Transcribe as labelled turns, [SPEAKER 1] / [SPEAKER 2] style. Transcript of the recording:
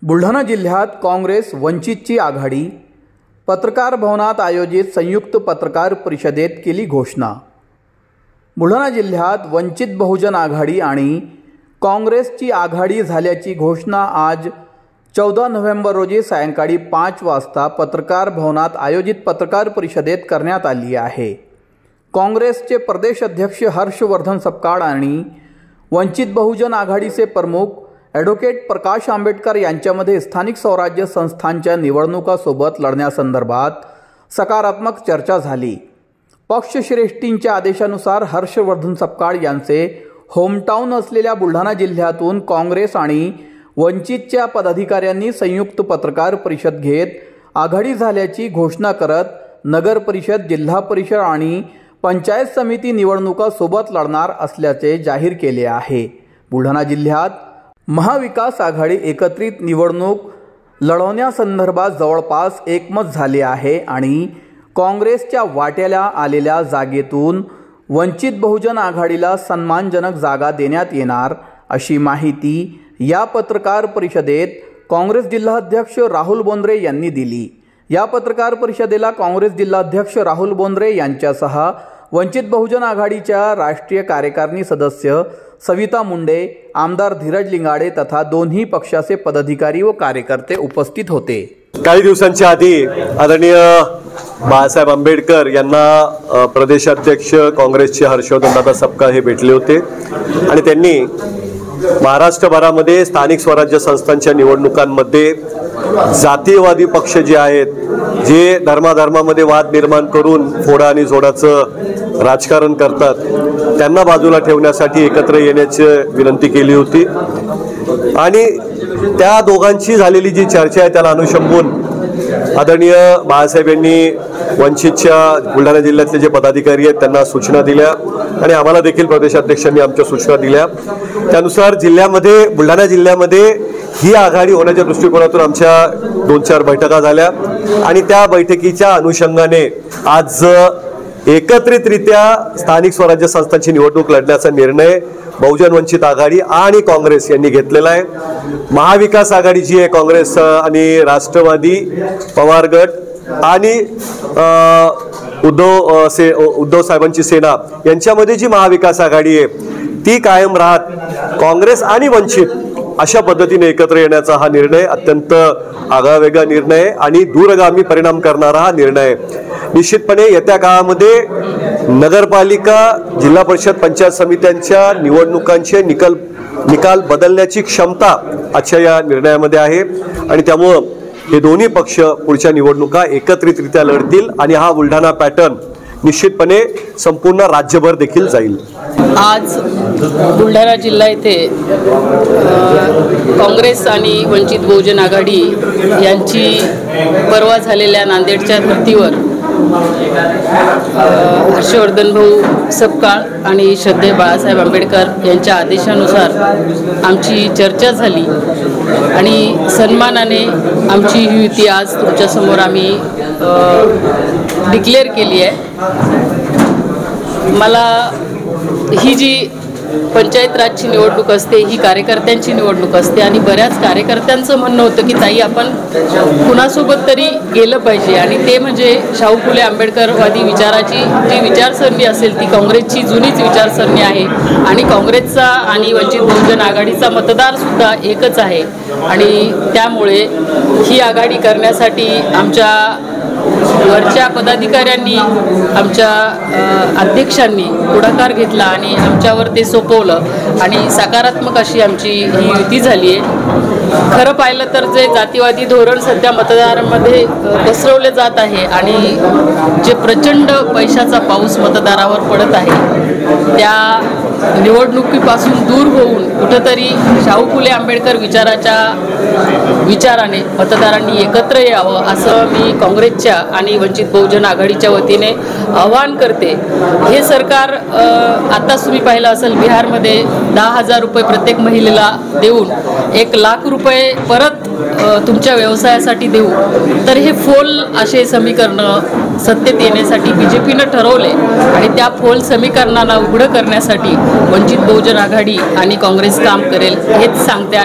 [SPEAKER 1] बुलढाणा जिल्ह्यात काँग्रेस वंचितची आघाडी पत्रकार भवनात आयोजित संयुक्त पत्रकार परिषदेत केली घोषणा। बुलढाणा जिल्ह्यात वंचित बहुजन आघाडी आणि काँग्रेसची आघाडी झाल्याची घोषणा आज 14 नोव्हेंबर रोजी सायंकाळी 5 वाजता पत्रकार भवनात आयोजित पत्रकार परिषदेत करण्यात आली आहे। काँग्रेसचे प्रदेश अध्यक्ष हर्षवर्धन सपकाळ आणि वंचित बहुजन आघाडीचे प्रमुख ॲडव्होकेट प्रकाश आंबेडकर यांच्यामध्ये स्थानिक स्वराज्य संस्थांच्या निवडणुकांसोबत लढण्यासंदर्भात सकारात्मक चर्चा झाली। पक्षश्रेष्ठींच्या आदेशानुसार हर्षवर्धन सपकाळ यांचे होमटाऊन असलेल्या बुलढाणा जिल्ह्यातून काँग्रेस आणि वंचितच्या पदाधिकाऱ्यांनी संयुक्त पत्रकार परिषद घेत आघाडी झाल्याची घोषणा करत नगर परिषद, जिल्हा परिषद आणि पंचायत समिती निवडणुका सोबत लढणार असल्याचे जाहीर केले आहे। बुलढाणा जिल्ह्यात महाविकास आघाडी एकत्रित निवडणूक लढवण्यासंदर्भात जवळपास एकमत झाले आहे आणि काँग्रेसच्या वाट्याला आलेल्या जागेतून वंचित बहुजन आघाडीला सन्मानजनक जागा देण्यात येणार अशी माहिती या पत्रकार परिषदेत काँग्रेस जिल्हाध्यक्ष राहुल बोंद्रे यांनी दिली। या पत्रकार परिषदेला काँग्रेस जिल्हाध्यक्ष राहुल बोंद्रे यांच्यासह वंचित बहुजन आघाडीच्या राष्ट्रीय कार्यकारिणी सदस्य सविता मुंडे, आमदार धीरज लिंगाडे तथा दोन्ही पक्षाचे पदाधिकारी व कार्यकर्ते उपस्थित होते।
[SPEAKER 2] काही दिवसांच्या आधी आदरणीय बाळासाहेब आंबेडकर यांना प्रदेशाध्यक्ष काँग्रेसचे हर्षवर्धन सपकाळ हे भेटले होते आणि त्यांनी महाराष्ट्रभरामध्ये स्थानिक स्वराज्य संस्थांच्या निवडणुकांमध्ये जातीयवादी पक्ष जे आहेत, जे धर्माधर्मामध्ये वाद निर्माण करून फोडा आणि जोडाचं राजकारण करतात, त्यांना बाजूला ठेवण्यासाठी एकत्र येण्याची विनंती केली होती आणि त्या दोघांची झालेली जी चर्चा आहे त्याला अनुसंबून आदरणीय बाळासाहेब यांनी वंचितच्या बुलढाणा जिल्ह्यातले जे पदाधिकारी आहेत त्यांना सूचना दिल्या आणि आम्हाला देखील प्रदेशाध्यक्षांनी आमच्या सूचना दिल्या। त्यानुसार जिल्ह्यामध्ये, बुलढाणा जिल्ह्यामध्ये ही आघाडी होण्याच्या दृष्टिकोनातून आमच्या 2-4 बैठका झाल्या आणि त्या बैठकीच्या अनुषंगाने आज एकत्रितरित्या स्थानिक स्वराज्य संस्थांची निवडणूक लढण्याचा निर्णय बहुजन वंचित आघाडी आणि काँग्रेस यांनी घेतलेला आहे। महाविकास आघाडी जी आहे, काँग्रेस आणि राष्ट्रवादी, पवार गट आणि उद्धव साहेबांची सेना यांच्यामध्ये जी महाविकास आघाडी आहे ती कायम राहत काँग्रेस आणि वंचित अशा पद्धतीने एकत्र येण्याचा हा निर्णय अत्यंत आगळावेगळा निर्णय आणि दूरगामी परिणाम करणारा हा निर्णय। निश्चितपणे येत्या काळामध्ये नगरपालिका, जिल्हा परिषद, पंचायत समित्यांच्या निवडणुकांचे निकाल बदलण्याची क्षमता आजच्या या निर्णयामध्ये आहे आणि त्यामुळं हे दोन्ही पक्ष पुढच्या निवडणुका एकत्रितरित्या लढतील आणि हा बुलढाणा पॅटर्न निश्चितपणे संपूर्ण राज्यभर देखील जाईल।
[SPEAKER 3] आज बुलढाणा जिल्हा येथे काँग्रेस आणि वंचित बहुजन आघाडी यांची परवा झालेल्या नांदेडच्या धर्तीवर हर्षवर्धन भाऊ सपकाळ आणि श्रद्धेय बाळासाहेब आंबेडकर यांच्या आदेशानुसार आमची चर्चा झाली आणि सन्मानाने आमची ही युती आज तुमच्यासमोर आम्ही डिक्लेअर केली आहे। मला ही जी पंचायत राजची निवडणूक असते ही कार्यकर्त्यांची निवडणूक असते आणि बऱ्याच कार्यकर्त्यांचं म्हणणं होतं की ताई आपण कुणासोबत तरी गेलं पाहिजे आणि ते म्हणजे शाहू फुले आंबेडकरवादी विचाराची जी विचारसरणी असेल ती काँग्रेसची जुनीच विचारसरणी आहे आणि काँग्रेसचा आणि वंचित बहुजन आघाडीचा मतदारसुद्धा एकच आहे आणि त्यामुळे ही आघाडी करण्यासाठी आमच्या वरच्या पदाधिकाऱ्यांनी, आमच्या अध्यक्षांनी पुढाकार घेतला आणि आमच्यावर ते सोपवलं आणि सकारात्मक अशी आमची ही युती झाली आहे। खरं पाहिलं तर जे जातीवादी धोरण सध्या मतदारांमध्ये पसरवले जात आहे आणि जे प्रचंड पैशाचा पाऊस मतदारावर पडत आहे त्या निवडणुकीपासून दूर होऊन कुठंतरी शाहू फुले आंबेडकर विचाराने मतदारांनी एकत्र यावं असं मी काँग्रेसच्या आणि वंचित बहुजन आघाडीच्या वतीने आवाहन करते। हे सरकार आताच तुम्ही पाहिलं असेल, बिहारमध्ये 10,000 रुपये प्रत्येक महिलेला देऊन 1 लाख रुपये परत तुमच्या व्यवसायासाठी देऊ, तर हे फोल असे समीकरणं सत्तेत येण्यासाठी BJPनं ठरवले आणि त्या फोल समीकरणांना उघडं करण्यासाठी वंचित बहुजन आघाडी आणि काँग्रेस काम करेल हेच सांगते।